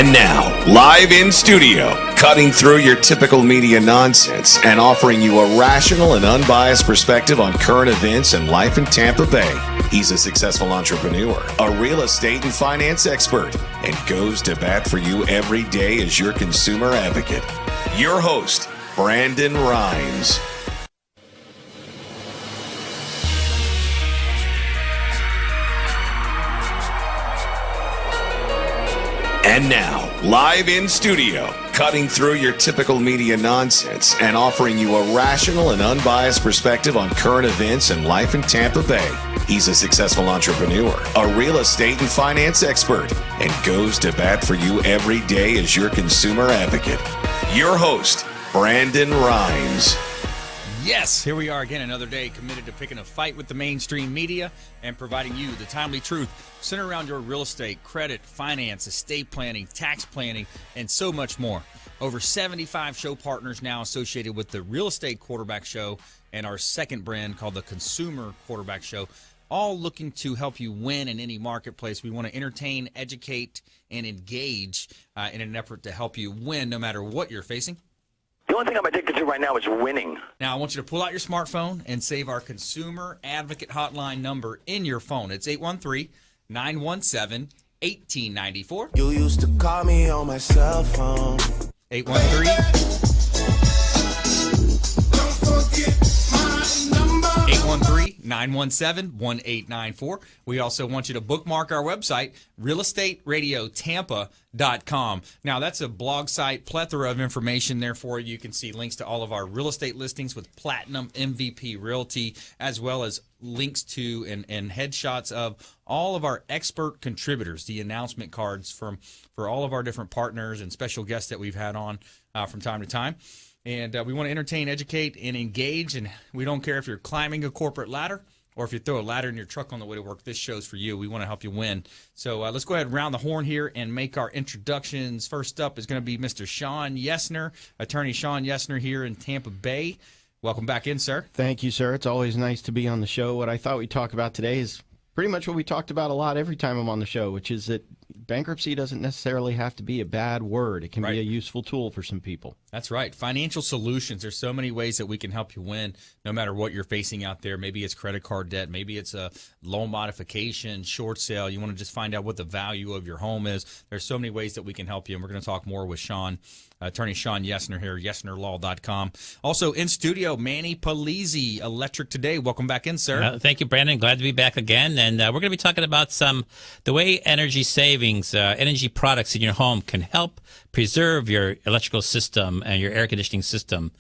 And now, live in studio, cutting through your typical media nonsense and offering you a rational and unbiased perspective on current events and life in Tampa Bay. He's a successful entrepreneur, a real estate and finance expert, and goes to bat for you every day as your consumer advocate. Your host, Brandon Rhymes. And now, live in studio, cutting through your typical media nonsense and offering you a rational and unbiased perspective on current events and life in Tampa Bay. He's a successful entrepreneur, a real estate and finance expert, and goes to bat for you every day as your consumer advocate. Your host, Brandon Rhymes. Yes, here we are again, another day committed to picking a fight with the mainstream media and providing you the timely truth centered around your real estate, credit, finance, estate planning, tax planning, and so much more. Over 75 show partners now associated with the Real Estate Quarterback Show and our second brand called the Consumer Quarterback Show, all looking to help you win in any marketplace. We want to entertain, educate, and engage in an effort to help you win no matter what you're facing. The only thing I'm addicted to right now is winning. Now, I want you to pull out your smartphone and save our Consumer Advocate Hotline number in your phone. It's 813-917-1894. You used to call me on my cell phone. 813-917-1894. We also want you to bookmark our website, realestateradiotampa.com. Now, that's a blog site, plethora of information there for you. You can see links to all of our real estate listings with Platinum MVP Realty, as well as links to and headshots of all of our expert contributors, the announcement cards for all of our different partners and special guests that we've had on from time to time. And we want to entertain, educate, and engage. And we don't care if you're climbing a corporate ladder or if you throw a ladder in your truck on the way to work. This show's for you. We want to help you win. So let's go ahead and round the horn here and make our introductions. First up is going to be Mr. Shawn Yesner, attorney Shawn Yesner here in Tampa Bay. Welcome back in, sir. Thank you, sir. It's always nice to be on the show. What I thought we'd talk about today is pretty much what we talked about a lot every time I'm on the show, which is that bankruptcy doesn't necessarily have to be a bad word. It can be a useful tool for some people. That's right. Financial solutions. There's so many ways that we can help you win no matter what you're facing out there. Maybe it's credit card debt. Maybe it's a loan modification, short sale. You want to just find out what the value of your home is. There's so many ways that we can help you, and we're going to talk more with Shawn, attorney Shawn Yesner here, YesnerLaw.com. Also in studio, Manny Polizzi, Electric Today. Welcome back in, sir. Thank you, Brandon. Glad to be back again. And we're going to be talking about the way energy savings, energy products in your home can help preserve your electrical system and your air conditioning system.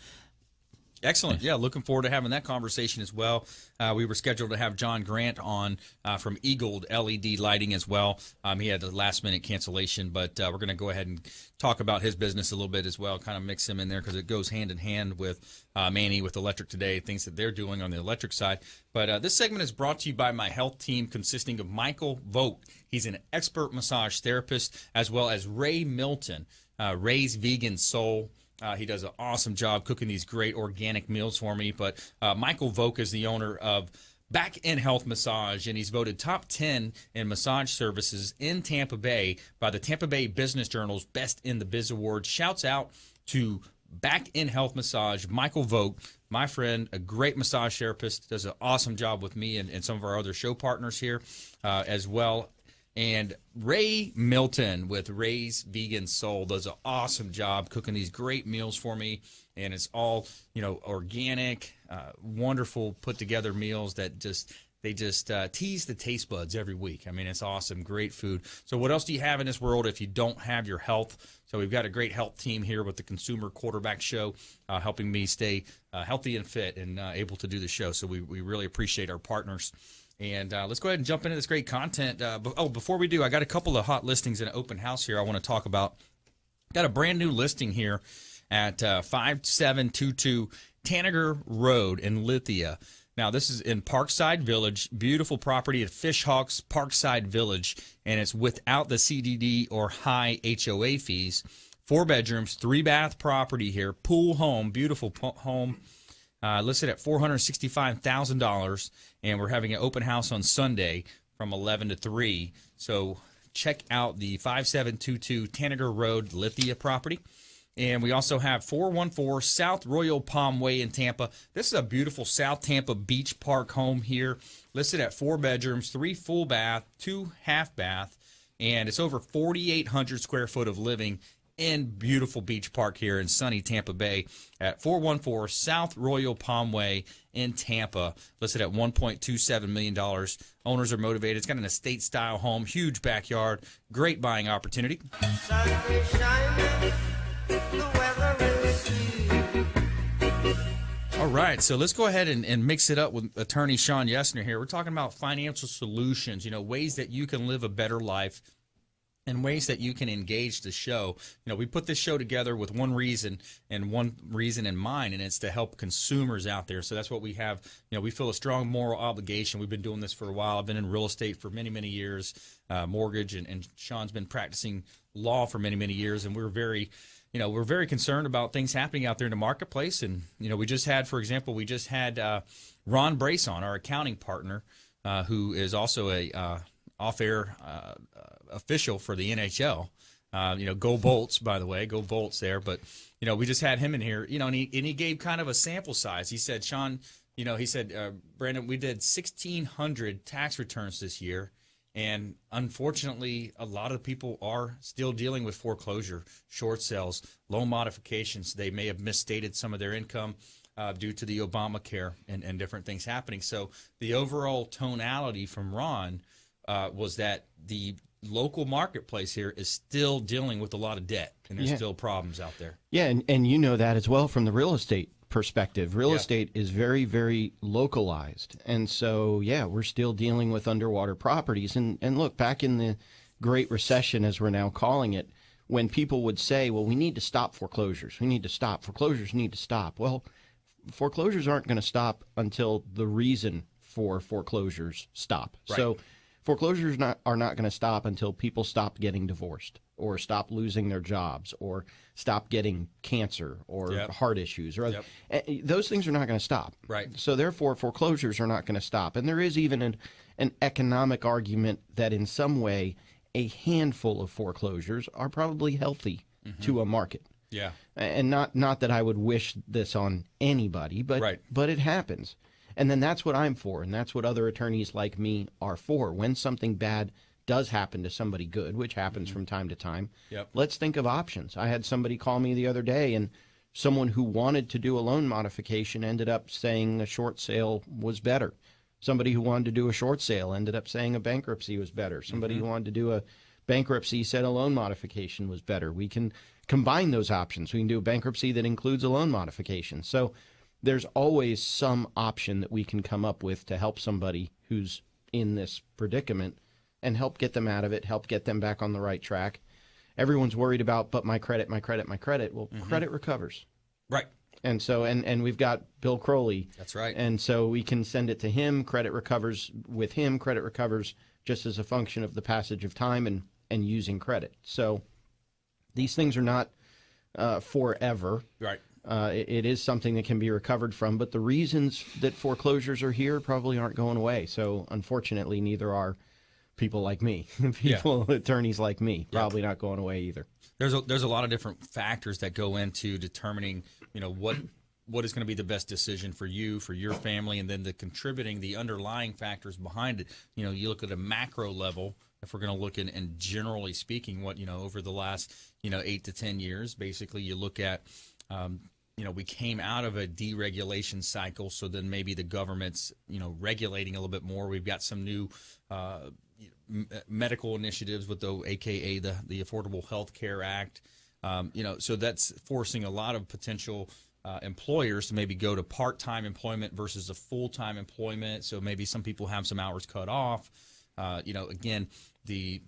Excellent. Yeah, looking forward to having that conversation as well. We were scheduled to have John Grant on from Eagle LED Lighting as well. He had a last-minute cancellation, but we're going to go ahead and talk about his business a little bit as well, kind of mix him in there because it goes hand in hand with Manny with Electric Today, things that they're doing on the electric side. But this segment is brought to you by my health team consisting of Michael Vogt. He's an expert massage therapist, as well as Ray Milton, Ray's Vegan Soul. He does an awesome job cooking these great organic meals for me. But Michael Vogt is the owner of Back in Health Massage, and he's voted top 10 in massage services in Tampa Bay by the Tampa Bay Business Journal's Best in the Biz Awards. Shouts out to Back in Health Massage, Michael Vogt, my friend, a great massage therapist, does an awesome job with me and some of our other show partners here as well. And Ray Milton with Ray's Vegan Soul does an awesome job cooking these great meals for me. And it's all, organic, wonderful put together meals that they just tease the taste buds every week. I mean, it's awesome, great food. So what else do you have in this world if you don't have your health? So we've got a great health team here with the Consumer Quarterback Show, helping me stay healthy and fit and able to do the show. So we really appreciate our partners. And let's go ahead and jump into this great content. Before we do, I got a couple of hot listings in an open house here I want to talk about. Got a brand new listing here at 5722 Tanager Road in Lithia. Now, this is in Parkside Village, beautiful property at Fishhawks Parkside Village, and it's without the CDD or high HOA fees. 4 bedrooms, 3-bath property here, pool home, beautiful home. Listed at $465,000, and we're having an open house on Sunday from 11 to 3. So check out the 5722 Tanager Road Lithia property. And we also have 414 South Royal Palm Way in Tampa. This is a beautiful South Tampa Beach Park home here, listed at 4 bedrooms, 3 full bath, 2 half bath, and it's over 4,800 square foot of living in beautiful Beach Park here in sunny Tampa Bay at 414 South Royal Palm Way in Tampa, listed at $1.27 million. Owners are motivated. It's got an estate-style home, huge backyard, great buying opportunity. All right, so let's go ahead and mix it up with attorney Shawn Yesner here. We're talking about financial solutions, ways that you can live a better life and ways that you can engage the show. We put this show together with one reason in mind, and it's to help consumers out there. So that's what we have. We feel a strong moral obligation. We've been doing this for a while. I've been in real estate for many, many years, mortgage, and Shawn's been practicing law for many, many years, and we're very concerned about things happening out there in the marketplace. And, we just had Ron Brace on, our accounting partner, who is also a off-air official for the NHL. Go Bolts, by the way, go Bolts there. But, we just had him in here, and he gave kind of a sample size. He said, Shawn, Brandon, we did 1,600 tax returns this year. And unfortunately, a lot of people are still dealing with foreclosure, short sales, loan modifications. They may have misstated some of their income due to the Obamacare and different things happening. So the overall tonality from Ron was that the local marketplace here is still dealing with a lot of debt, and there's still problems out there. Yeah, and you know that as well from the real estate perspective. Real estate is very, very localized. And so, we're still dealing with underwater properties. And look, back in the Great Recession, as we're now calling it, when people would say, well, we need to stop foreclosures. We need to stop. Foreclosures need to stop. Well, foreclosures aren't going to stop until the reason for foreclosures stop. Right. So foreclosures are not going to stop until people stop getting divorced or stop losing their jobs or stop getting cancer or heart issues. Or those things are not going to stop. Right. So therefore, foreclosures are not going to stop. And there is even an economic argument that in some way a handful of foreclosures are probably healthy to a market. Yeah. And not that I would wish this on anybody, but it happens. And then that's what I'm for, and that's what other attorneys like me are for. When something bad does happen to somebody good, which happens from time to time, let's think of options. I had somebody call me the other day, and someone who wanted to do a loan modification ended up saying a short sale was better. Somebody who wanted to do a short sale ended up saying a bankruptcy was better. Somebody who wanted to do a bankruptcy said a loan modification was better. We can combine those options. We can do a bankruptcy that includes a loan modification. So there's always some option that we can come up with to help somebody who's in this predicament and help get them out of it, help get them back on the right track. Everyone's worried about, but my credit, my credit, my credit. Well, credit recovers. Right. And so, and we've got Bill Crowley. That's right. And so we can send it to him. Credit recovers with him. Credit recovers just as a function of the passage of time and using credit. So these things are not forever. Right. It is something that can be recovered from, but the reasons that foreclosures are here probably aren't going away. So unfortunately, neither are people like me, attorneys like me, probably not going away either. There's a lot of different factors that go into determining, what is going to be the best decision for you, for your family, and then the underlying factors behind it. You look at a macro level. If we're going to look in generally speaking, what over the last 8 to 10 years, basically you look at. We came out of a deregulation cycle, so then maybe the government's, regulating a little bit more. We've got some new medical initiatives with AKA the Affordable Health Care Act. So that's forcing a lot of potential employers to maybe go to part-time employment versus a full-time employment. So maybe some people have some hours cut off. Again, the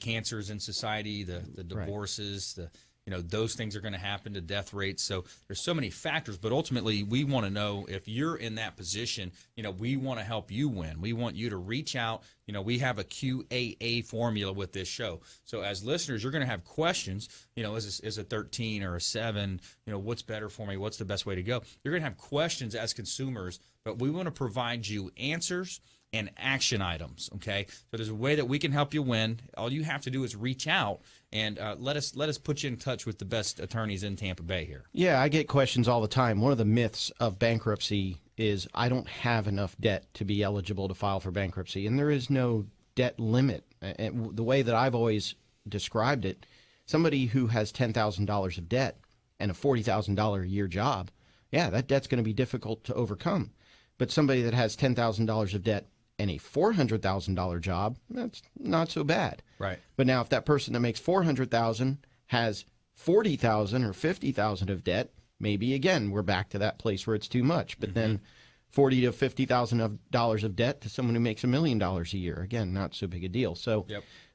cancers in society, the divorces, those things are going to happen, to death rates. So there's so many factors, but ultimately we want to know if you're in that position, we want to help you win. We want you to reach out we have a QAA formula with this show. So as listeners, you're going to have questions, is a 13 or a 7, what's better for me? What's the best way to go? You're going to have questions as consumers, but we want to provide you answers and action items, okay? So there's a way that we can help you win. All you have to do is reach out and let us put you in touch with the best attorneys in Tampa Bay here. Yeah, I get questions all the time. One of the myths of bankruptcy is I don't have enough debt to be eligible to file for bankruptcy, and there is no debt limit. And the way that I've always described it, somebody who has $10,000 of debt and a $40,000 a year job, yeah, that debt's going to be difficult to overcome. But somebody that has $10,000 of debt and a $400,000 job, that's not so bad. Right. But now if that person that makes $400,000 has $40,000 or $50,000 of debt, maybe again we're back to that place where it's too much. But then $40,000 to $50,000 of debt to someone who makes $1 million a year, again, not so big a deal. So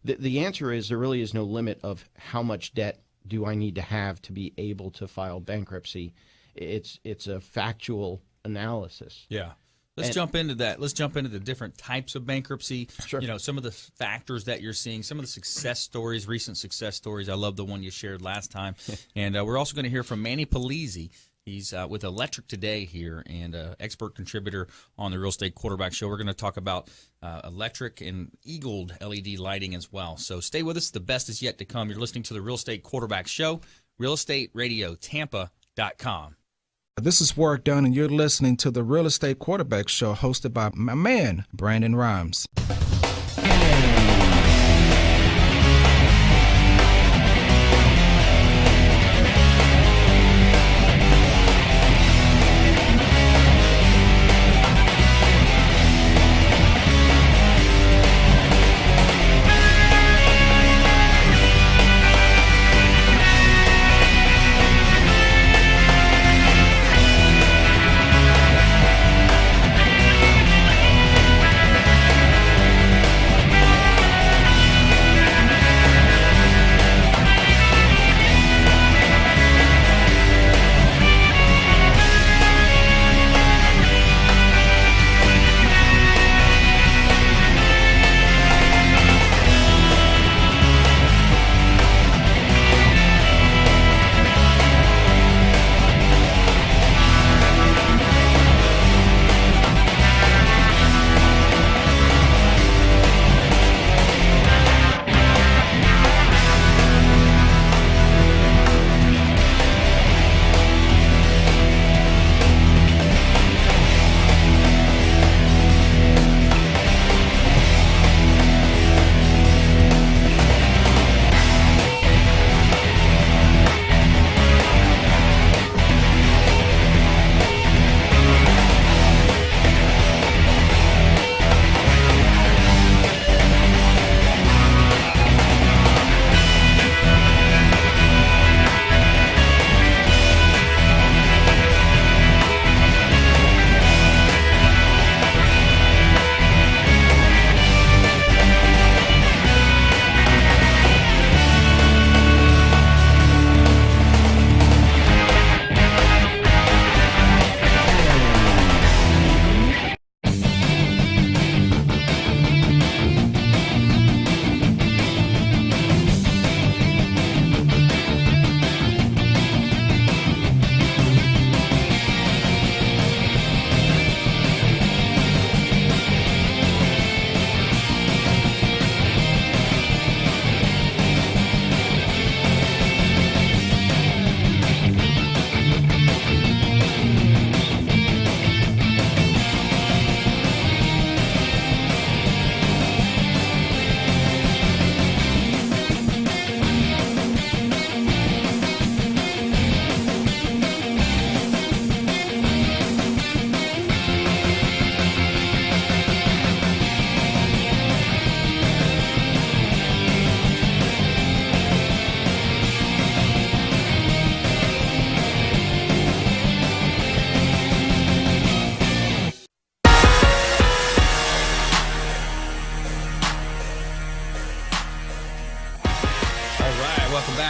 the answer is there really is no limit of how much debt do I need to have to be able to file bankruptcy. It's a factual analysis. Yeah. Let's jump into that. Let's jump into the different types of bankruptcy. Sure. Some of the factors that you're seeing, some of the success stories, recent success stories. I love the one you shared last time. And we're also going to hear from Manny Polizzi. He's with Electric Today here and expert contributor on the Real Estate Quarterback Show. We're going to talk about electric and eagled LED lighting as well. So stay with us. The best is yet to come. You're listening to the Real Estate Quarterback Show, realestateradiotampa.com. This is Warwick Dunn, and you're listening to the Real Estate Quarterback Show hosted by my man, Brandon Rhymes.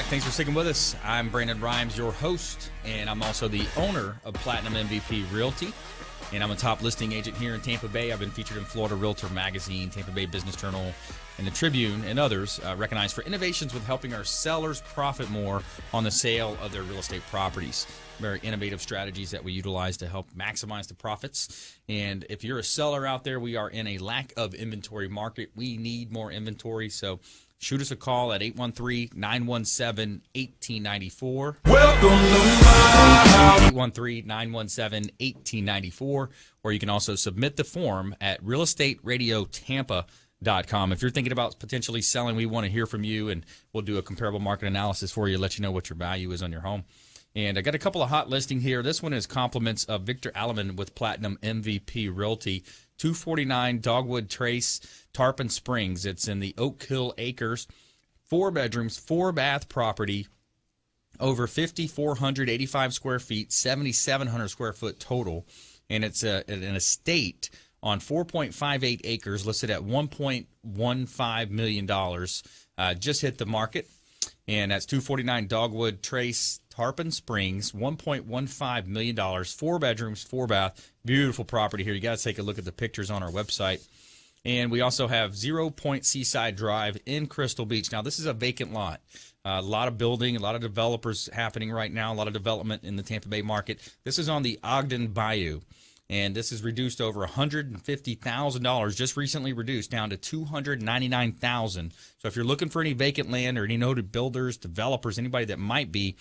Thanks for sticking with us. I'm Brandon Rhymes, your host, and I'm also the owner of Platinum MVP Realty. and I'm a top listing agent here in Tampa Bay. I've been featured in Florida Realtor Magazine, Tampa Bay Business Journal, and the Tribune, and others, recognized for innovations with helping our sellers profit more on the sale of their real estate properties. Very innovative strategies that we utilize to help maximize the profits. And if you're a seller out there, we are in a lack of inventory market. We need more inventory, so shoot us a call at 813-917-1894. Welcome to my house. 813-917-1894. Or you can also submit the form at realestateradiotampa.com. If you're thinking about potentially selling, we want to hear from you, and we'll do a comparable market analysis for you, let you know what your value is on your home. And I got a couple of hot listings here. This one is compliments of Victor Alleman with Platinum MVP Realty, 249 Dogwood Trace, Tarpon Springs. It's in the Oak Hill Acres, 4 bedrooms, 4-bath property, over 5,485 square feet, 7,700 square foot total. And it's an estate on 4.58 acres, listed at $1.15 million. Just hit the market. And that's 249 Dogwood Trace, Tarpon Springs, $1.15 million, 4 bedrooms, 4-bath. Beautiful property here. You got to take a look at the pictures on our website. And we also have 0 Point Seaside Drive in Crystal Beach. Now, this is a vacant lot. A lot of building, a lot of developers happening right now, a lot of development in the Tampa Bay market. This is on the Ogden Bayou. And this is reduced over $150,000, just recently reduced down to $299,000. So if you're looking for any vacant land or any noted builders, developers, anybody that might be,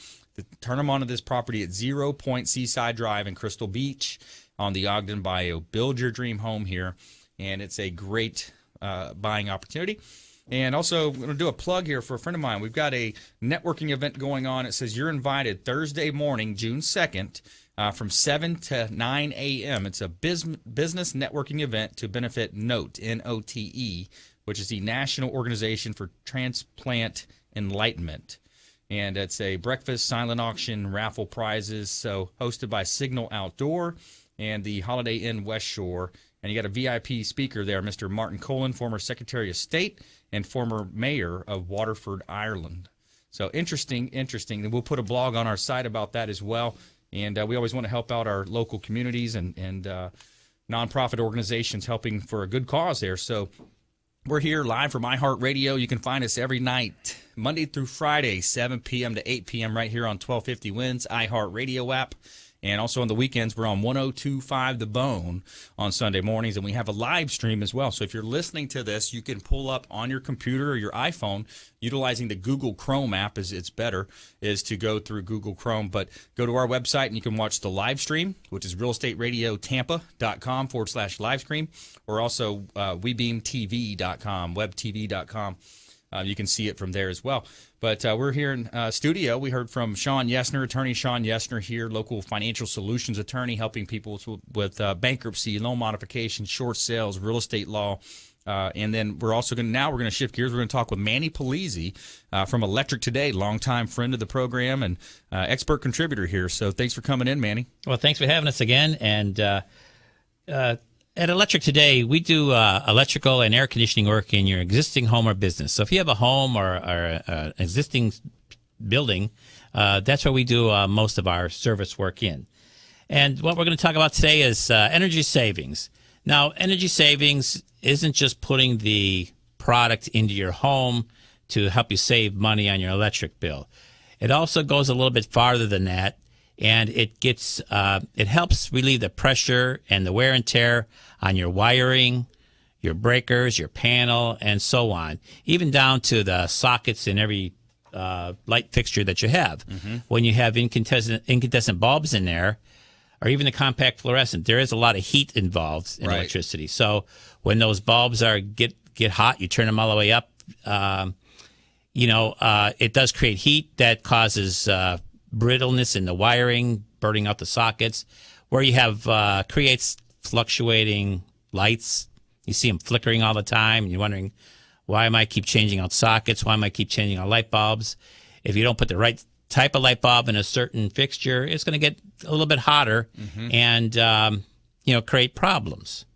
turn them onto this property at 0 Point Seaside Drive in Crystal Beach on the Ogden Bayou. Build your dream home here, and it's a great buying opportunity. And also, I'm going to do a plug here for a friend of mine. We've got a networking event going on. It says you're invited Thursday morning, June 2nd, from 7 to 9 a.m. It's a business networking event to benefit NOTE, N-O-T-E, which is the National Organization for Transplant Enlightenment. And it's a breakfast, silent auction, raffle prizes, so hosted by Signal Outdoor and the Holiday Inn West Shore. And you got a VIP speaker there, Mr. Martin Cullen, former Secretary of State and former mayor of Waterford, Ireland. So interesting. And we'll put a blog on our site about that as well. And we always want to help out our local communities and nonprofit organizations helping for a good cause there. So we're here live from iHeartRadio. You can find us every night, Monday through Friday, 7 p.m. to 8 p.m. right here on 1250 Winds, iHeartRadio app. And also on the weekends, we're on 102.5 The Bone on Sunday mornings, and we have a live stream as well. So if you're listening to this, you can pull up on your computer or your iPhone, utilizing the Google Chrome app, it's better, is to go through Google Chrome. But go to our website, and you can watch the live stream, which is realestateradiotampa.com/live stream, or also webeamtv.com, webtv.com. You can see it from there as well. But we're here in studio. We heard from Shawn Yesner, attorney Shawn Yesner here, local financial solutions attorney, helping people with bankruptcy, loan modification, short sales, real estate law. And then we're also going to shift gears. We're going to talk with Manny Polizzi from Electric Today, longtime friend of the program and expert contributor here. So thanks for coming in, Manny. Well, thanks for having us again. And at Electric Today, we do electrical and air conditioning work in your existing home or business. So if you have a home or an existing building, that's where we do most of our service work in. And what we're going to talk about today is energy savings. Now, energy savings isn't just putting the product into your home to help you save money on your electric bill. It also goes a little bit farther than that. And it helps relieve the pressure and the wear and tear on your wiring, your breakers, your panel, and so on, even down to the sockets in every light fixture that you have. Mm-hmm. When you have incandescent bulbs in there, or even the compact fluorescent, there is a lot of heat involved in electricity. So when those bulbs get hot, you turn them all the way up. It does create heat that causes brittleness in the wiring, burning out the sockets, where you have creates fluctuating lights. You see them flickering all the time, and you're wondering, why am I keep changing out sockets? Why am I keep changing out light bulbs? If you don't put the right type of light bulb in a certain fixture, it's going to get a little bit hotter and create problems.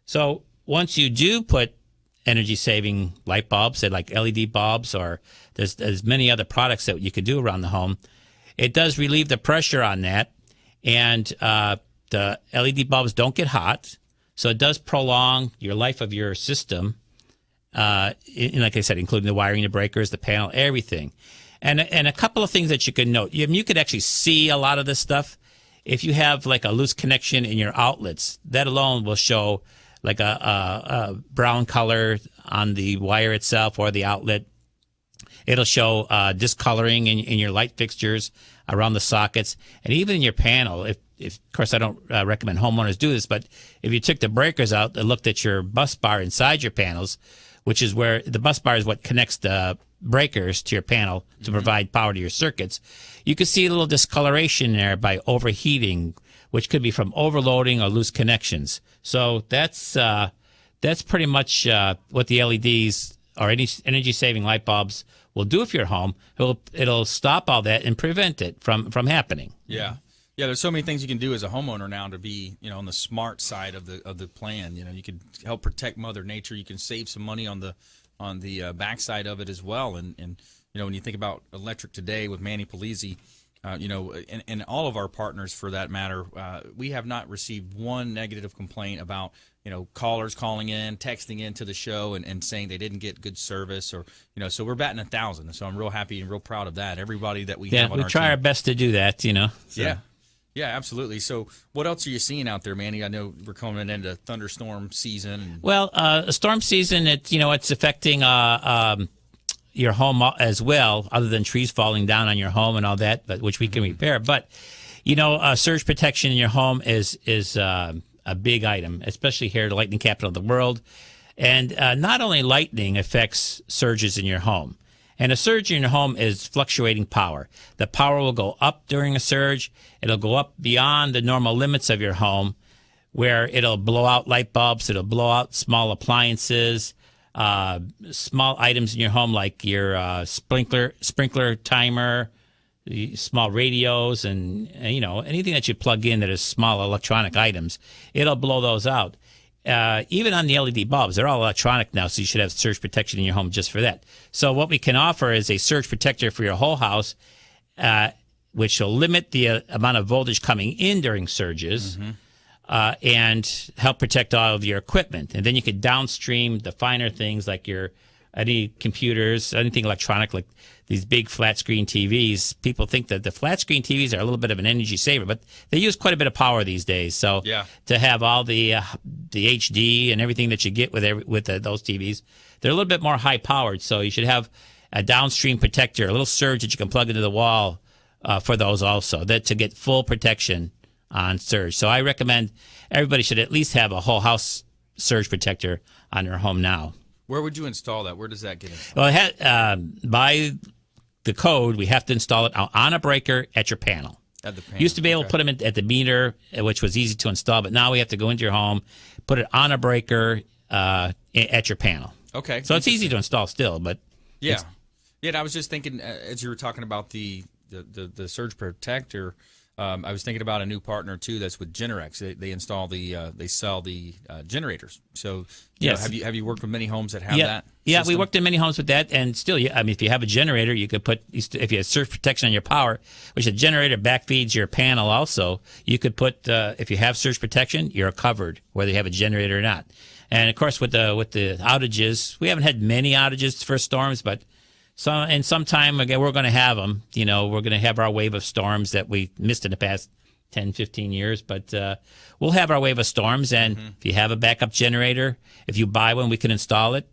So once you do put energy-saving light bulbs, say like LED bulbs, or there's many other products that you could do around the home, it does relieve the pressure on that, and the LED bulbs don't get hot, so it does prolong your life of your system. Like I said, including the wiring, the breakers, the panel, everything. And a couple of things that you can note. You could actually see a lot of this stuff. If you have like a loose connection in your outlets, that alone will show like a brown color on the wire itself or the outlet. It'll show discoloring in your light fixtures around the sockets, and even in your panel. If of course, I don't recommend homeowners do this, but if you took the breakers out and looked at your bus bar inside your panels, which is where the bus bar is what connects the breakers to your panel to provide power to your circuits, you can see a little discoloration there by overheating, which could be from overloading or loose connections. So that's pretty much what the LEDs or any energy-saving light bulbs will do for your home. It'll stop all that and prevent it from happening. Yeah. Yeah, there's so many things you can do as a homeowner now to be, on the smart side of the plan. You can help protect Mother Nature. You can save some money on the backside of it as well. And when you think about electric today with Manny Polizzi, and all of our partners for that matter, we have not received one negative complaint about callers calling in, texting into the show and saying they didn't get good service or so we're batting 1,000. So I'm real happy and real proud of that. Everybody that we have on our team. We try our best to do that. So. Yeah, absolutely. So what else are you seeing out there, Manny? I know we're coming into thunderstorm season. Well, storm season, it's affecting your home as well, other than trees falling down on your home and all that, but which we can repair. But surge protection in your home is a big item, especially here, the lightning capital of the world. And not only lightning affects surges in your home. And a surge in your home is fluctuating power. The power will go up during a surge. It'll go up beyond the normal limits of your home, where it'll blow out light bulbs. It'll blow out small appliances, small items in your home like your sprinkler timer, small radios, and anything that you plug in that is small electronic items. It'll blow those out. Even on the LED bulbs, they're all electronic now, so you should have surge protection in your home just for that. So what we can offer is a surge protector for your whole house, which will limit the amount of voltage coming in during surges and help protect all of your equipment. And then you could downstream the finer things like any computers, anything electronic, like these big flat screen TVs. People think that the flat screen TVs are a little bit of an energy saver, but they use quite a bit of power these days. So to have all the HD and everything that you get with those TVs, they're a little bit more high powered. So you should have a downstream protector, a little surge that you can plug into the wall for those also, that to get full protection on surge. So I recommend everybody should at least have a whole house surge protector on their home now. Where would you install that? Where does that get installed? Well, by the code, we have to install it on a breaker at your panel. At the panel. Used to be able to put them at the meter, which was easy to install, but now we have to go into your home, put it on a breaker at your panel. Okay. So it's easy to install still, but yeah. And I was just thinking as you were talking about the surge protector. I was thinking about a new partner too that's with Generex. They sell the generators. So yes. Have you worked with many homes that have that? Yeah, system? we worked in many homes with that, and still, if you have a generator, you could put, if you have surge protection on your power, which a generator backfeeds your panel also, you could put, if you have surge protection, you're covered, whether you have a generator or not. And of course, with the outages, we haven't had many outages for storms, but sometime again, we're going to have them. We're going to have our wave of storms that we missed in the past 10, 15 years. But we'll have our wave of storms. And if you have a backup generator, if you buy one, we can install it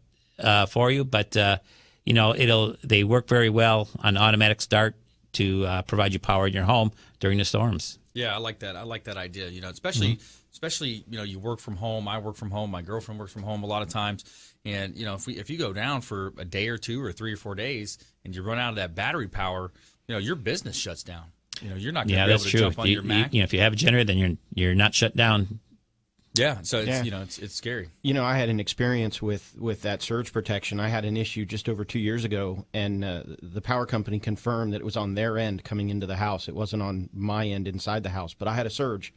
for you. But, they work very well on automatic start to provide you power in your home during the storms. Yeah, I like that. I like that idea. Especially, you work from home. I work from home. My girlfriend works from home a lot of times. And if you go down for a day or two or 3 or 4 days and you run out of that battery power, your business shuts down. You're not going to be able to jump on your Mac. If you have a generator, then you're not shut down. Yeah, so it's scary. I had an experience with that surge protection. I had an issue just over 2 years ago, and the power company confirmed that it was on their end coming into the house. It wasn't on my end inside the house, but I had a surge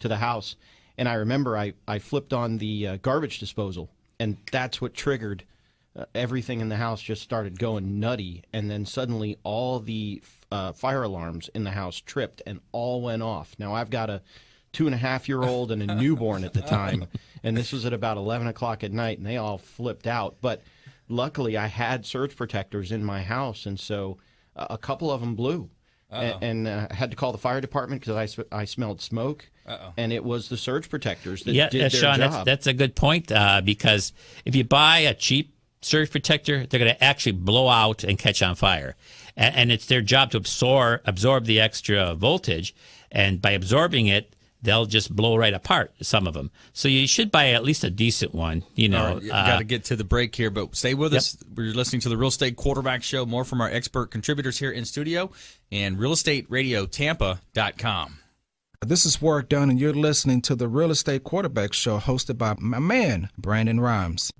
to the house, and I remember I flipped on the garbage disposal. And that's what triggered everything in the house just started going nutty. And then suddenly all the fire alarms in the house tripped and all went off. Now, I've got a 2.5-year-old and a newborn at the time. And this was at about 11 o'clock at night, and they all flipped out. But luckily, I had surge protectors in my house, and so a couple of them blew. And I had to call the fire department because I smelled smoke. And it was the surge protectors that did their Shawn, job. that's a good point because if you buy a cheap surge protector, they're going to actually blow out and catch on fire. And it's their job to absorb the extra voltage. And by absorbing it, they'll just blow right apart, some of them. So you should buy at least a decent one. You know, right, got to get to the break here, but stay with us. We're listening to the Real Estate Quarterback Show. More from our expert contributors here in studio and realestateradiotampa.com. This is Work Done, and you're listening to the Real Estate Quarterback Show hosted by my man, Brandon Rhymes.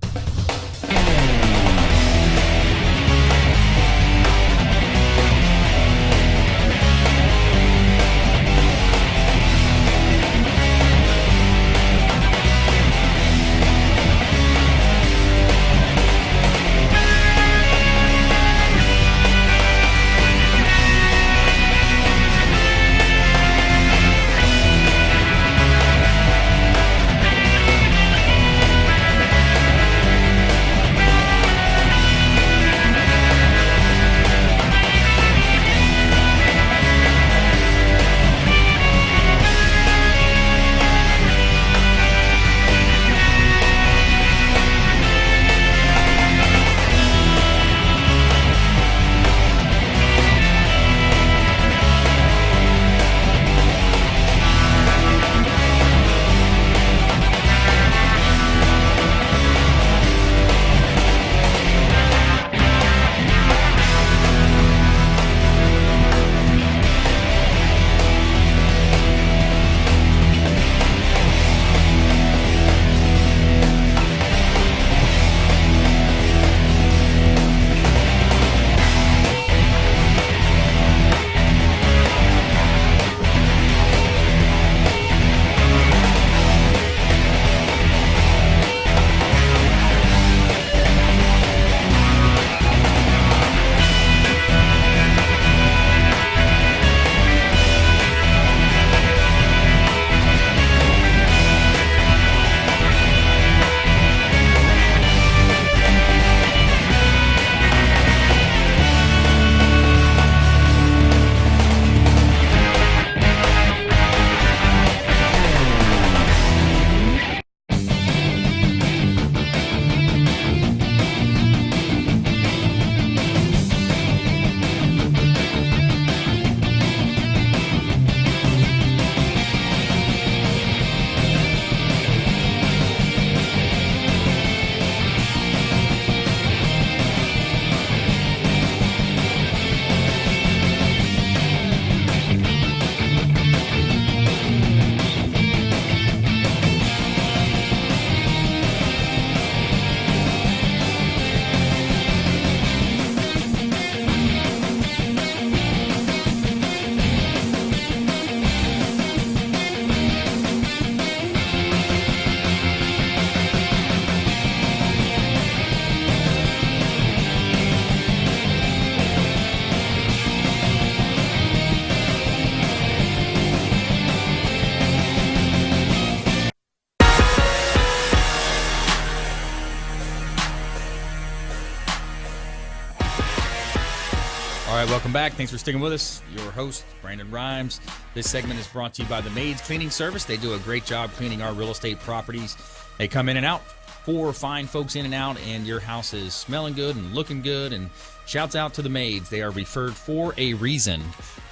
All right, welcome back. Thanks for sticking with us. Your host, Brandon Rhymes. This segment is brought to you by the Maids Cleaning Service. They do a great job cleaning our real estate properties. They come in and out, 4 fine folks in and out, and your house is smelling good and looking good. And shouts out to the maids. They are referred for a reason.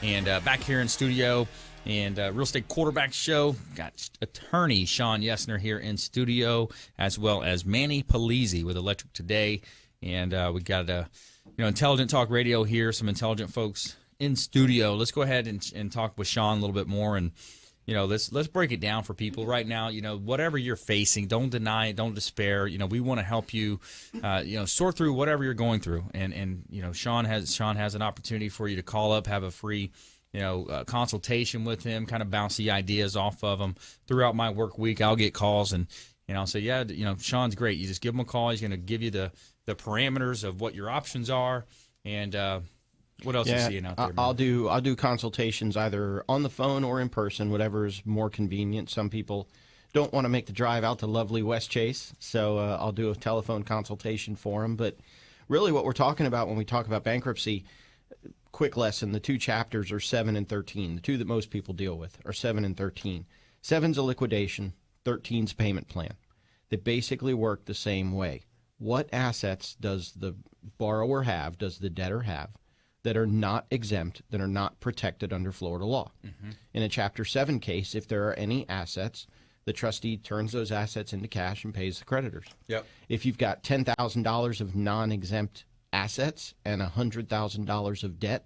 And back here in studio and Real Estate Quarterback Show, got attorney Shawn Yesner here in studio, as well as Manny Polizzi with Electric Today. And we got Intelligent Talk Radio here, some intelligent folks in studio. Let's go ahead and talk with Shawn a little bit more, and let's break it down for people right now. Whatever you're facing, don't deny it, don't despair. We want to help you, sort through whatever you're going through. And Shawn has an opportunity for you to call up, have a free consultation with him, kind of bounce the ideas off of him. Throughout my work week, I'll get calls and I'll say, Shawn's great. You just give him a call. He's going to give you the parameters of what your options are, and What else are you seeing out there, man? I'll do consultations either on the phone or in person, whatever is more convenient. Some people don't want to make the drive out to lovely West Chase, so I'll do a telephone consultation for them. But really what we're talking about when we talk about bankruptcy, quick lesson, the two chapters are 7 and 13. The two that most people deal with are 7 and 13. 7's a liquidation, 13's payment plan. They basically work the same way. What assets does the borrower have, does the debtor have, that are not exempt, that are not protected under Florida law? In a Chapter 7 case, if there are any assets, the trustee turns those assets into cash and pays the creditors. Yep. If you've got $10,000 of non-exempt assets and $100,000 of debt,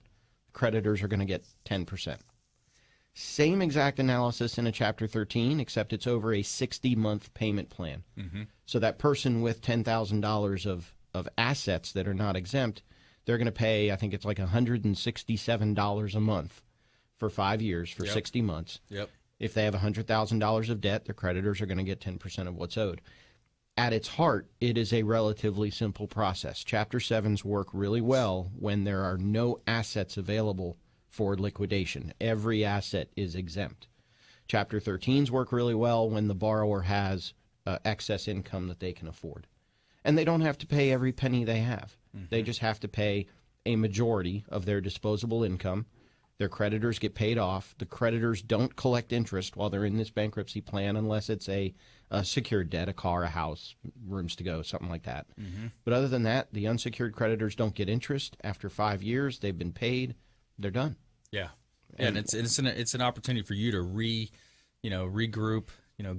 creditors are going to get 10%. Same exact analysis in a Chapter 13, except it's over a 60-month payment plan. So that person with $10,000 of assets that are not exempt, they're going to pay, I think it's like $167 a month for 5 years, for 60 months. Yep. If they have $100,000 of debt, their creditors are going to get 10% of what's owed. At its heart, it is a relatively simple process. Chapter 7s work really well when there are no assets available for liquidation. Every asset is exempt. Chapter 13s work really well when the borrower has excess income that they can afford. And they don't have to pay every penny they have. They just have to pay a majority of their disposable income. Their creditors get paid off. The creditors don't collect interest while they're in this bankruptcy plan unless it's a secured debt, a car, a house, rooms to go, something like that. But other than that, the unsecured creditors don't get interest. After 5 years, they've been paid. They're done. Yeah. And it's an opportunity for you to regroup,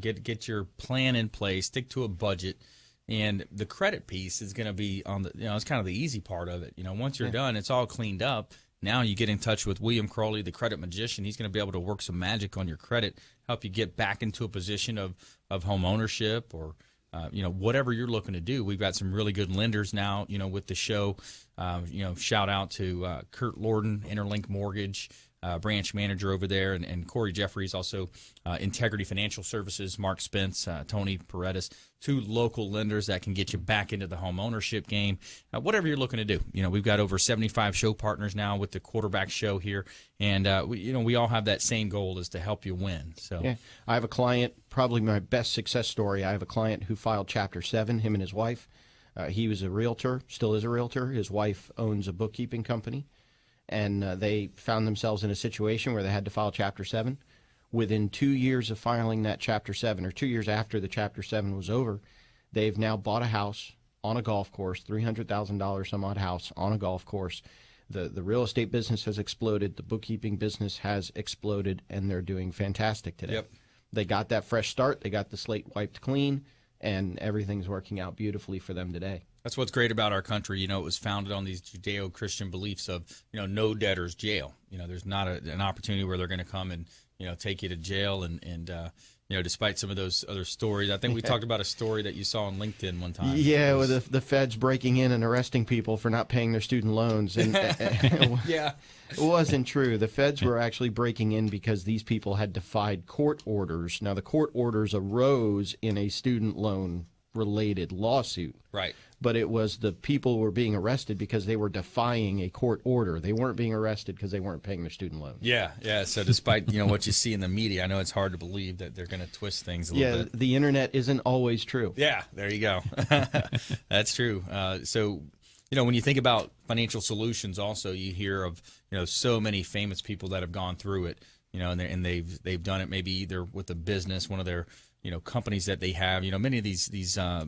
get your plan in place, stick to a budget. And the credit piece is going to be on the, it's kind of the easy part of it. Once you're done, it's all cleaned up. Now you get in touch with William Crowley, the credit magician. He's going to be able to work some magic on your credit, help you get back into a position of home ownership or, whatever you're looking to do. We've got some really good lenders now, with the show. Shout out to Kurt Lorden, Interlink Mortgage, branch manager over there, and Corey Jeffries, also Integrity Financial Services, Mark Spence, Tony Paredes, two local lenders that can get you back into the home ownership game, whatever you're looking to do. We've got over 75 show partners now with the Quarterback Show here, and we all have that same goal, is to help you win. So yeah, I have a client, probably my best success story. I have a client who filed Chapter 7, him and his wife. He was a realtor, still is a realtor. His wife owns a bookkeeping company. And they found themselves in a situation where they had to file Chapter 7. Within 2 years of filing that Chapter 7, or 2 years after the Chapter 7 was over, they've now bought a house on a golf course, $300,000 some odd house on a golf course. The real estate business has exploded. The bookkeeping business has exploded, and they're doing fantastic today. Yep. They got that fresh start. They got the slate wiped clean, and everything's working out beautifully for them today. That's what's great about our country. It was founded on these Judeo-Christian beliefs of, no debtor's jail. There's not an opportunity where they're going to come and, take you to jail. And despite some of those other stories, I think we talked about a story that you saw on LinkedIn one time. Yeah, with the feds breaking in and arresting people for not paying their student loans. And yeah, it wasn't true. The feds were actually breaking in because these people had defied court orders. Now, the court orders arose in a student loan related lawsuit. Right. But it was the people who were being arrested because they were defying a court order. They weren't being arrested because they weren't paying their student loans. Yeah. So despite what you see in the media, I know it's hard to believe that they're going to twist things a little bit. Yeah, the internet isn't always true. Yeah, there you go. That's true. So when you think about financial solutions, also you hear of so many famous people that have gone through it. And they've done it maybe either with a business, one of their companies that they have. Many of these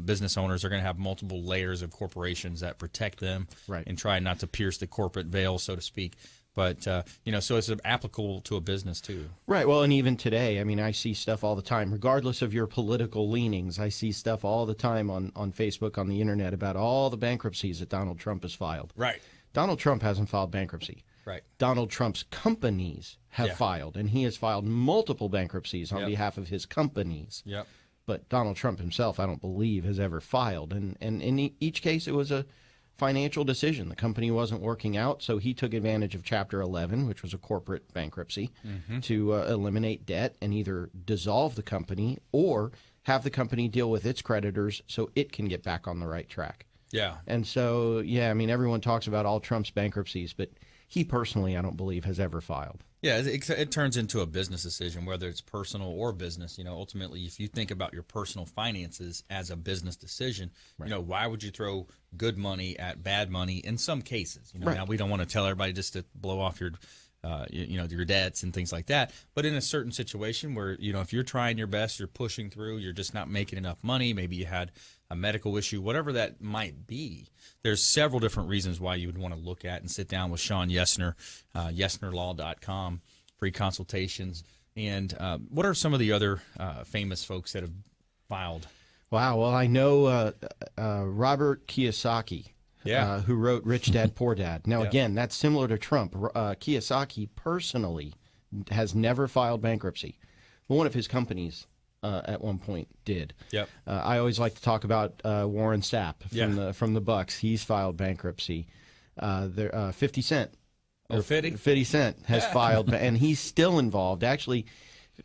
business owners are going to have multiple layers of corporations that protect them, right, and try not to pierce the corporate veil, so to speak. But so it's applicable to a business too. Right. Well, and even today, I see stuff all the time, regardless of your political leanings. I see stuff all the time on Facebook, on the internet, about all the bankruptcies that Donald Trump has filed. Right. Donald Trump hasn't filed bankruptcy. Right. Donald Trump's companies have filed, and he has filed multiple bankruptcies on behalf of his companies. Yep. But Donald Trump himself, I don't believe, has ever filed. And in each case, it was a financial decision. The company wasn't working out, so he took advantage of Chapter 11, which was a corporate bankruptcy, to eliminate debt and either dissolve the company or have the company deal with its creditors so it can get back on the right track. Yeah. And so, everyone talks about all Trump's bankruptcies, but he personally, I don't believe, has ever filed. Yeah, it turns into a business decision, whether it's personal or business. Ultimately, if you think about your personal finances as a business decision, why would you throw good money at bad money in some cases? Now we don't want to tell everybody just to blow off your your debts and things like that. But in a certain situation where, if you're trying your best, you're pushing through, you're just not making enough money, maybe you had a medical issue, whatever that might be, there's several different reasons why you would want to look at and sit down with Shawn Yesner, YesnerLaw.com, free consultations. And what are some of the other famous folks that have filed? Wow. Well, I know Robert Kiyosaki. Who wrote Rich Dad, Poor Dad. Now, again, that's similar to Trump. Kiyosaki personally has never filed bankruptcy. One of his companies at one point did. Yep. I always like to talk about Warren Sapp from the Bucks. He's filed bankruptcy. 50 Cent. 50 Cent has filed, and he's still involved. Actually,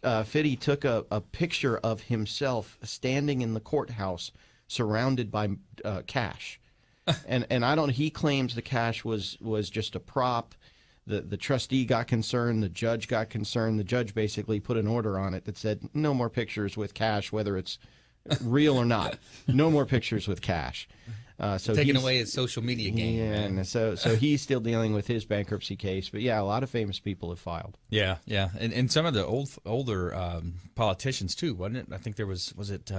50 took a picture of himself standing in the courthouse surrounded by cash. And I don't. He claims the cash was just a prop. The trustee got concerned. The judge got concerned. The judge basically put an order on it that said no more pictures with cash, whether it's real or not. No more pictures with cash. So taking away his social media game. Yeah, and so he's still dealing with his bankruptcy case. But yeah, a lot of famous people have filed. Yeah, and some of the older politicians too, wasn't it? I think there was it.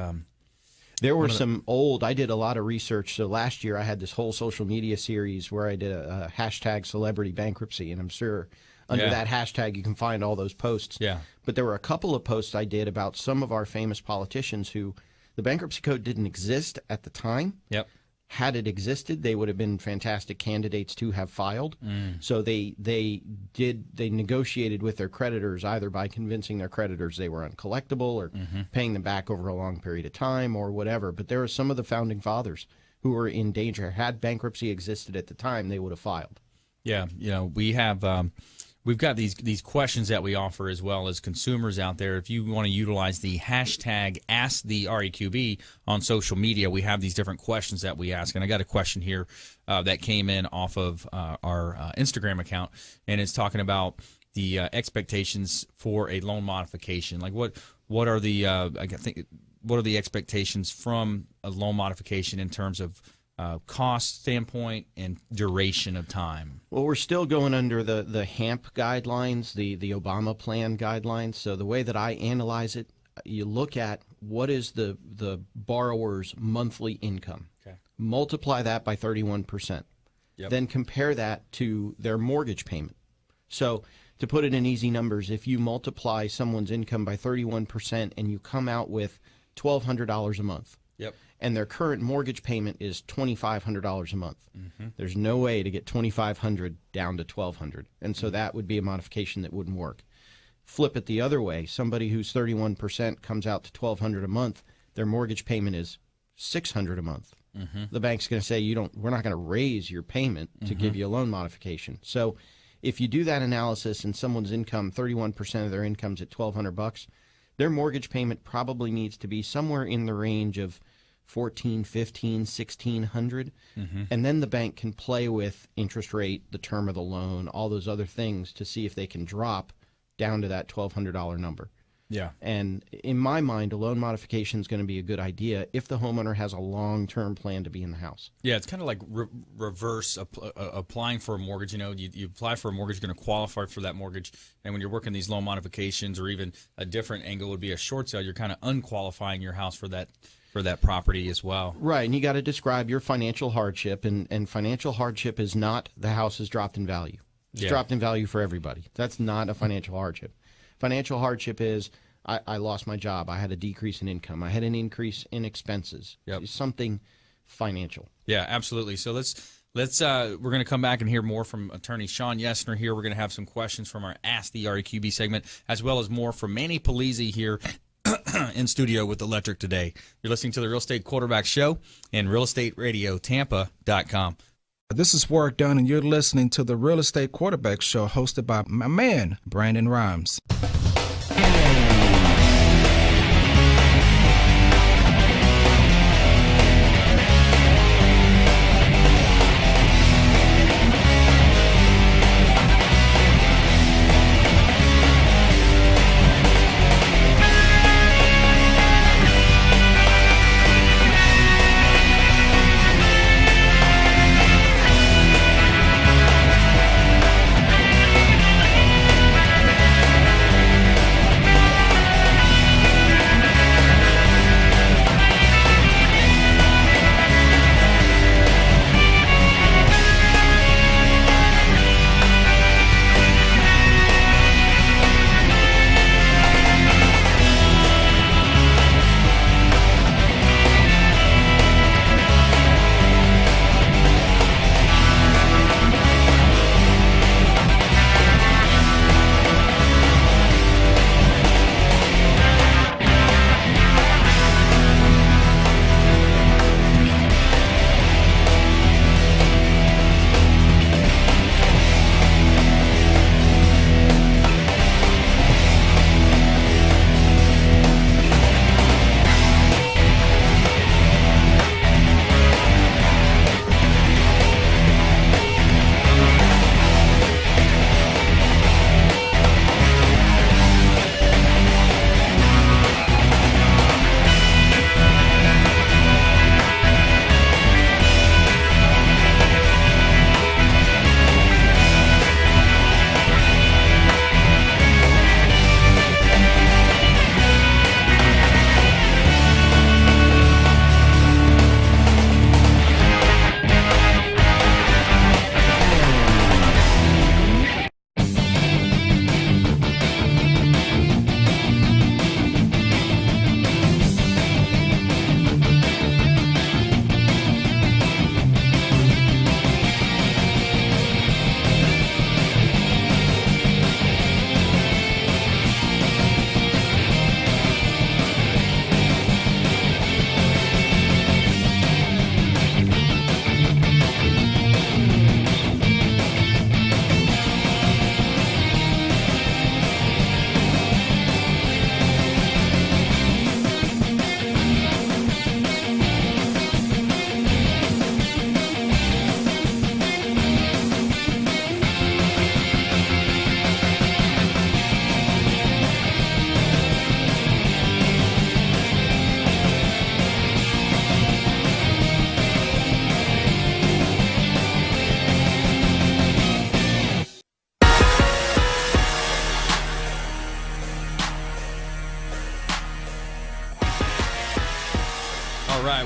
There were some old. I did a lot of research. So last year I had this whole social media series where I did a hashtag celebrity bankruptcy, and I'm sure under that hashtag you can find all those posts. Yeah. But there were a couple of posts I did about some of our famous politicians who the bankruptcy code didn't exist at the time. Yep. Had it existed, they would have been fantastic candidates to have filed. So they negotiated with their creditors either by convincing their creditors they were uncollectible or paying them back over a long period of time or whatever. But there are some of the founding fathers who were in danger. Had bankruptcy existed at the time, they would have filed. Yeah, we have we've got these questions that we offer as well as consumers out there. If you want to utilize the hashtag #AskTheREQB on social media, we have these different questions that we ask. And I got a question here that came in off of our Instagram account, and it's talking about the expectations for a loan modification. Like what are the what are the expectations from a loan modification in terms of cost standpoint and duration of time? Well, we're still going under the HAMP guidelines, the Obama plan guidelines. So the way that I analyze it, you look at what is the borrower's monthly income. Okay. Multiply that by 31%. Yep. Then compare that to their mortgage payment. So to put it in easy numbers, if you multiply someone's income by 31% and you come out with $1,200 a month. Yep. And their current mortgage payment is $2,500 a month. There's no way to get $2,500 down to $1,200, and so that would be a modification that wouldn't work. Flip it the other way: somebody who's 31% comes out to $1,200 a month. Their mortgage payment is $600 a month. The bank's going to say we're not going to raise your payment to give you a loan modification. So if you do that analysis and someone's income, 31% of their income's at $1,200, their mortgage payment probably needs to be somewhere in the range of $1,400, $1,500, $1,600, and then the bank can play with interest rate, the term of the loan, all those other things to see if they can drop down to that $1,200 number. Yeah. And in my mind, a loan modification is going to be a good idea if the homeowner has a long-term plan to be in the house. Yeah, it's kind of like reverse applying for a mortgage. You apply for a mortgage, you're going to qualify for that mortgage, and when you're working these loan modifications, or even a different angle would be a short sale, you're kind of unqualifying your house for that property as well. Right, and you got to describe your financial hardship, and financial hardship is not the house has dropped in value. It's dropped in value for everybody. That's not a financial hardship. Financial hardship is I lost my job, I had a decrease in income, I had an increase in expenses. Yep. Something financial. Yeah, absolutely. So let's we're going to come back and hear more from attorney Shawn Yesner here. We're going to have some questions from our Ask the REQB segment, as well as more from Manny Polizzi here in studio with Electric today. You're listening to the Real Estate Quarterback Show and RealEstateRadioTampa.com. This is Warwick Dunn, and you're listening to the Real Estate Quarterback Show hosted by my man, Brandon Rhymes.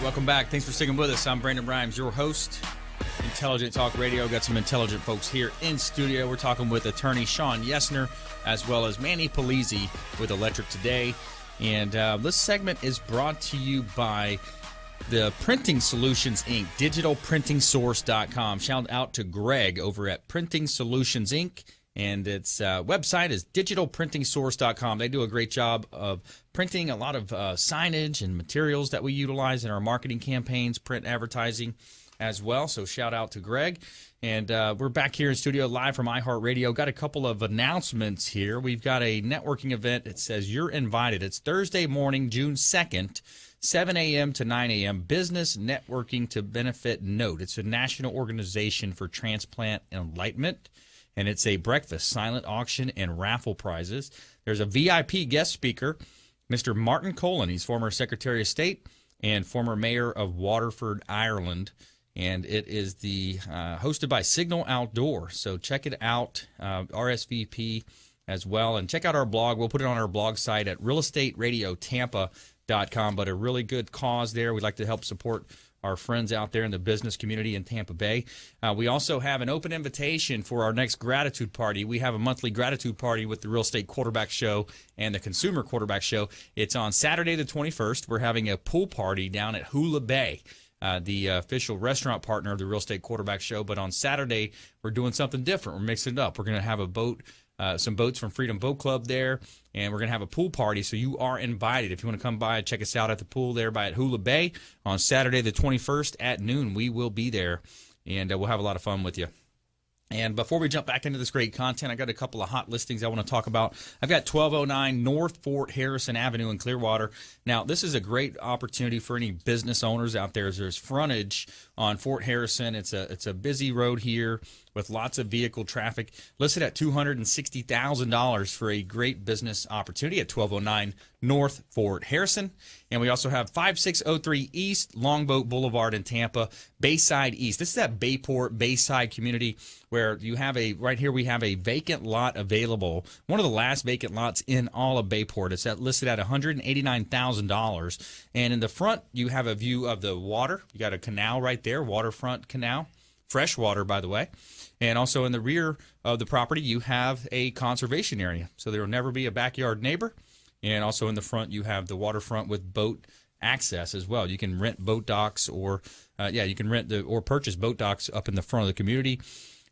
Welcome back. Thanks for sticking with us. I'm Brandon Rhymes, your host. Intelligent Talk Radio. Got some intelligent folks here in studio. We're talking with attorney Shawn Yesner as well as Manny Polizzi with Electric Today. And this segment is brought to you by the Printing Solutions, Inc., digitalprintingsource.com. Shout out to Greg over at Printing Solutions, Inc., and its website is digitalprintingsource.com. They do a great job of printing a lot of signage and materials that we utilize in our marketing campaigns, print advertising as well. So shout out to Greg. And we're back here in studio live from iHeartRadio. Got a couple of announcements here. We've got a networking event. It says you're invited. It's Thursday morning, June 2nd, 7 a.m. to 9 a.m. Business Networking to Benefit Note. It's a national organization for transplant enlightenment. And it's a breakfast, silent auction, and raffle prizes. There's a VIP guest speaker, Mr. Martin Colan. He's former Secretary of State and former mayor of Waterford, Ireland. And it is the hosted by Signal Outdoor. So check it out, RSVP as well. And check out our blog. We'll put it on our blog site at realestateradiotampa.com. But a really good cause there. We'd like to help support our friends out there in the business community in Tampa Bay. We also have an open invitation for our next gratitude party. We have a monthly gratitude party with the Real Estate Quarterback Show and the Consumer Quarterback Show. It's on Saturday the 21st. We're having a pool party down at Hula Bay, the official restaurant partner of the Real Estate Quarterback Show. But on Saturday, we're doing something different. We're mixing it up. We're going to have a boat, some boats from Freedom Boat Club there, and we're going to have a pool party, so you are invited. If you want to come by and check us out at the pool there by at Hula Bay on Saturday the 21st at noon, we will be there, and we'll have a lot of fun with you. And before we jump back into this great content, I got a couple of hot listings I want to talk about. I've got 1209 North Fort Harrison Avenue in Clearwater. Now, this is a great opportunity for any business owners out there. There's frontage on Fort Harrison. It's a busy road here with lots of vehicle traffic. Listed at $260,000 for a great business opportunity at 1209 North Fort Harrison. And we also have 5603 East Longboat Boulevard in Tampa, Bayside East. This is that Bayport, Bayside community where you have right here we have a vacant lot available. One of the last vacant lots in all of Bayport. It's listed at $189,000. And in the front, you have a view of the water. You got a canal right there, waterfront canal. Fresh water, by the way. And also in the rear of the property, you have a conservation area. So there will never be a backyard neighbor. And also in the front, you have the waterfront with boat access as well. You can rent boat docks or or purchase boat docks up in the front of the community.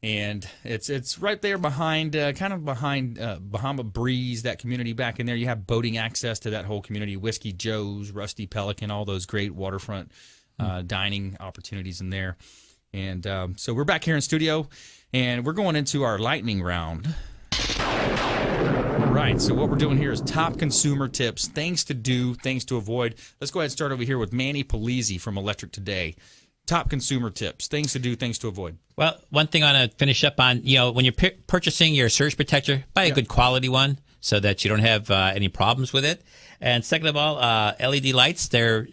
And it's right there behind Bahama Breeze, that community back in there. You have boating access to that whole community. Whiskey Joe's, Rusty Pelican, all those great waterfront dining opportunities in there. And so we're back here in studio, and we're going into our lightning round. Right, so what we're doing here is top consumer tips, things to do, things to avoid. Let's go ahead and start over here with Manny Polizzi from Electric Today. Top consumer tips, things to do, things to avoid. Well, one thing I want to finish up on, when you're purchasing your surge protector, buy a good quality one so that you don't have any problems with it. And second of all, LED lights, they're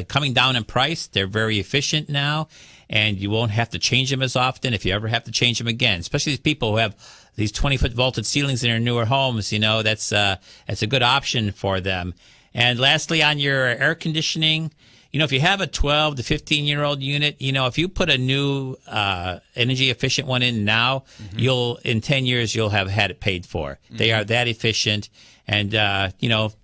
coming down in price. They're very efficient now, and you won't have to change them as often if you ever have to change them again, especially these people who have these 20-foot vaulted ceilings in their newer homes. That's a good option for them. And lastly, on your air conditioning, if you have a 12 to 15-year-old unit, if you put a new energy efficient one in now, in 10 years, you'll have had it paid for. They are that efficient. And,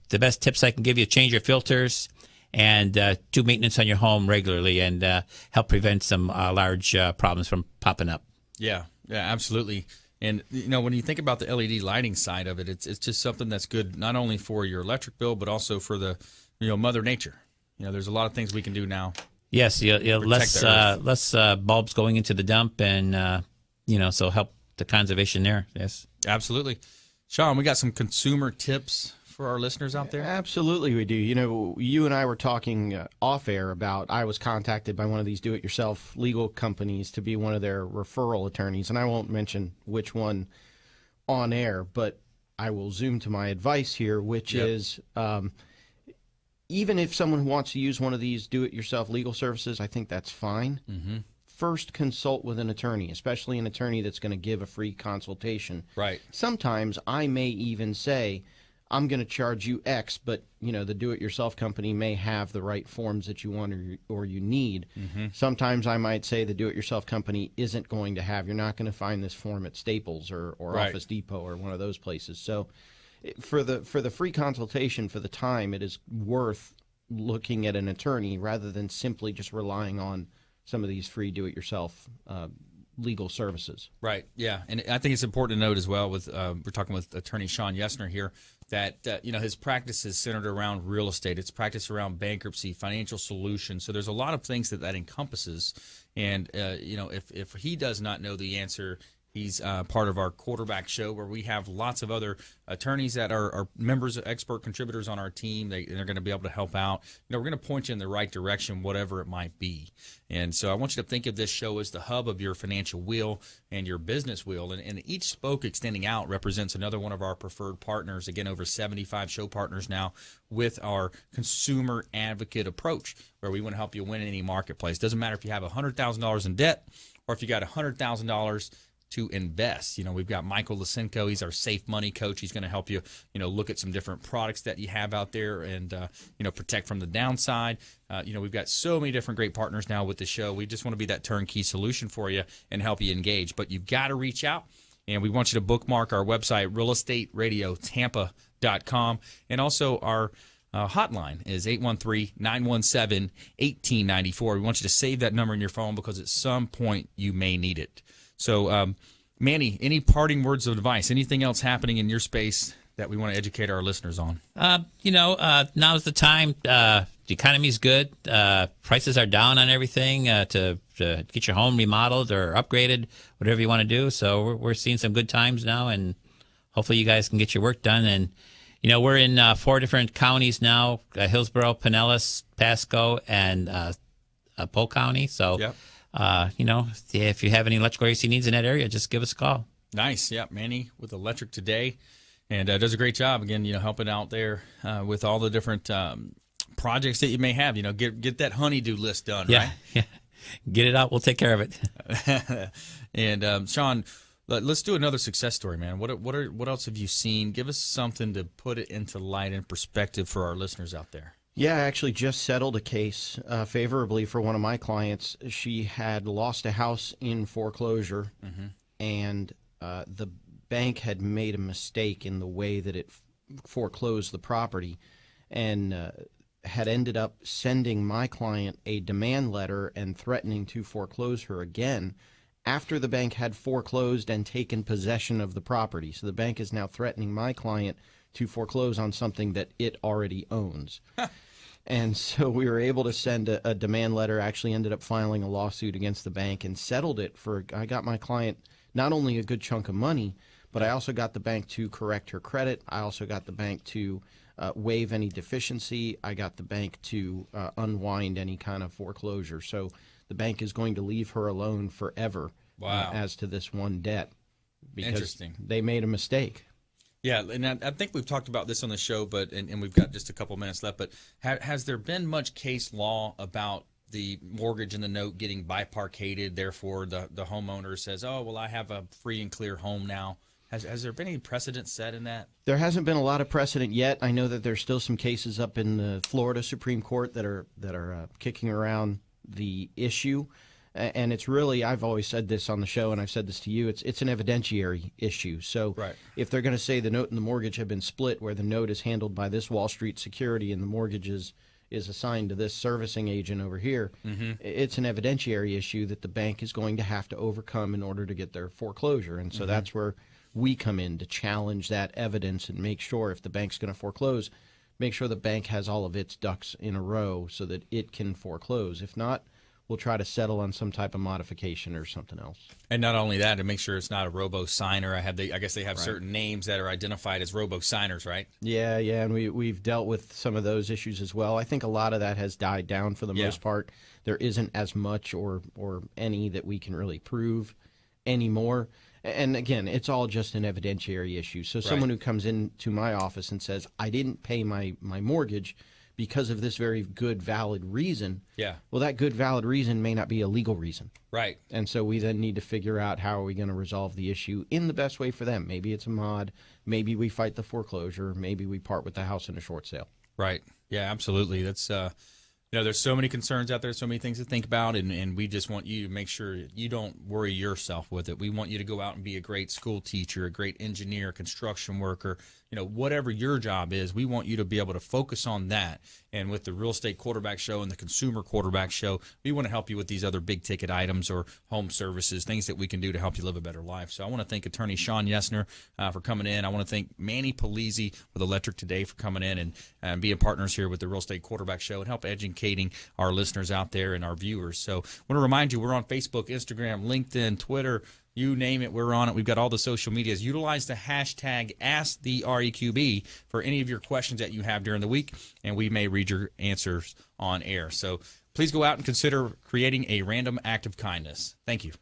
the best tips I can give you, change your filters and do maintenance on your home regularly and help prevent some large problems from popping up. Yeah, absolutely. And, when you think about the LED lighting side of it, it's just something that's good not only for your electric bill, but also for the, Mother Nature. There's a lot of things we can do now. Yes, less bulbs going into the dump and, so help the conservation there. Yes. Absolutely. Shawn, we got some consumer tips for our listeners out there? Absolutely we do. You and I were talking off air about I was contacted by one of these do-it-yourself legal companies to be one of their referral attorneys, and I won't mention which one on air, but I will zoom to my advice here, which is even if someone wants to use one of these do-it-yourself legal services, I think that's fine. Mm-hmm. First, consult with an attorney, especially an attorney that's going to give a free consultation. Right. Sometimes I may even say, I'm going to charge you X, but the do-it-yourself company may have the right forms that you want or you need. Sometimes I might say the do-it-yourself company isn't going to have. You're not going to find this form at Staples or Right. Office Depot or one of those places. So for the free consultation, for the time, it is worth looking at an attorney rather than simply just relying on some of these free do-it-yourself legal services. Right. Yeah, and I think it's important to note as well. With we're talking with attorney Shawn Yesner here that his practice is centered around real estate. It's practice around bankruptcy, financial solutions. So there's a lot of things that encompasses. And if he does not know the answer, he's part of our quarterback show where we have lots of other attorneys that are members, expert contributors on our team. They're going to be able to help out. We're going to point you in the right direction, whatever it might be. And so I want you to think of this show as the hub of your financial wheel and your business wheel. And each spoke extending out represents another one of our preferred partners. Again, over 75 show partners now with our consumer advocate approach, where we want to help you win in any marketplace. Doesn't matter if you have $100,000 in debt or if you got $100,000 to invest. We've got Michael Lisenko. He's our safe money coach. He's going to help you, look at some different products that you have out there and, protect from the downside. We've got so many different great partners now with the show. We just want to be that turnkey solution for you and help you engage. But you've got to reach out, and we want you to bookmark our website, realestateradiotampa.com, and also our hotline is 813-917-1894. We want you to save that number in your phone because at some point you may need it. So, Manny, any parting words of advice? Anything else happening in your space that we want to educate our listeners on? Now's the time. The economy's good. Prices are down on everything to get your home remodeled or upgraded, whatever you want to do. So we're seeing some good times now, and hopefully you guys can get your work done. And, we're in 4 different counties now, Hillsborough, Pinellas, Pasco, and Polk County. So. Yep. If you have any electrical AC needs in that area, just give us a call. Nice. Yeah, Manny with Electric Today, and does a great job, again, helping out there with all the different projects that you may have. Get that honeydew list done, right? Yeah. Get it out. We'll take care of it. And, Shawn, let's do another success story, man. What else have you seen? Give us something to put it into light and perspective for our listeners out there. Yeah, I actually just settled a case favorably for one of my clients. She had lost a house in foreclosure, and the bank had made a mistake in the way that it foreclosed the property, and had ended up sending my client a demand letter and threatening to foreclose her again after the bank had foreclosed and taken possession of the property. So the bank is now threatening my client to foreclose on something that it already owns. And so we were able to send a demand letter, actually ended up filing a lawsuit against the bank and settled it I got my client not only a good chunk of money, but I also got the bank to correct her credit. I also got the bank to waive any deficiency. I got the bank to unwind any kind of foreclosure. So the bank is going to leave her alone forever. Wow. As to this one debt, because Interesting. They made a mistake. Yeah, and I think we've talked about this on the show, but and we've got just a couple minutes left. But has there been much case law about the mortgage and the note getting biparcated? Therefore, the homeowner says, "Oh, well, I have a free and clear home now." Has there been any precedent set in that? There hasn't been a lot of precedent yet. I know that there's still some cases up in the Florida Supreme Court that are kicking around the issue. And it's really, I've always said this on the show, and I've said this to you, it's an evidentiary issue. So Right. If they're going to say the note and the mortgage have been split, where the note is handled by this Wall Street security and the mortgage is assigned to this servicing agent over here, it's an evidentiary issue that the bank is going to have to overcome in order to get their foreclosure. And so that's where we come in to challenge that evidence and make sure if the bank's going to foreclose, make sure the bank has all of its ducks in a row so that it can foreclose. If not, we'll try to settle on some type of modification or something else. And not only that, to make sure it's not a robo-signer. I guess they have certain names that are identified as robo-signers, right? Yeah, and we've dealt with some of those issues as well. I think a lot of that has died down for the most part. There isn't as much or any that we can really prove anymore. And again, it's all just an evidentiary issue. So someone who comes into my office and says, I didn't pay my mortgage because of this very good, valid reason. Yeah. Well, that good, valid reason may not be a legal reason. Right. And so we then need to figure out how are we going to resolve the issue in the best way for them. Maybe it's a mod. Maybe we fight the foreclosure. Maybe we part with the house in a short sale. Right. Yeah, absolutely. That's there's so many concerns out there, so many things to think about, and we just want you to make sure you don't worry yourself with it. We want you to go out and be a great school teacher, a great engineer, construction worker, whatever your job is. We want you to be able to focus on that. And with the Real Estate Quarterback Show and the Consumer Quarterback Show, we want to help you with these other big ticket items or home services, things that we can do to help you live a better life. So I want to thank Attorney Shawn Yesner for coming in. I want to thank Manny Polizzi with Electric Today for coming in and being partners here with the Real Estate Quarterback Show and help educating our listeners out there and our viewers. So I want to remind you, we're on Facebook, Instagram, LinkedIn, Twitter, you name it, we're on it. We've got all the social medias. Utilize the hashtag AskTheREQB for any of your questions that you have during the week, and we may read your answers on air. So please go out and consider creating a random act of kindness. Thank you.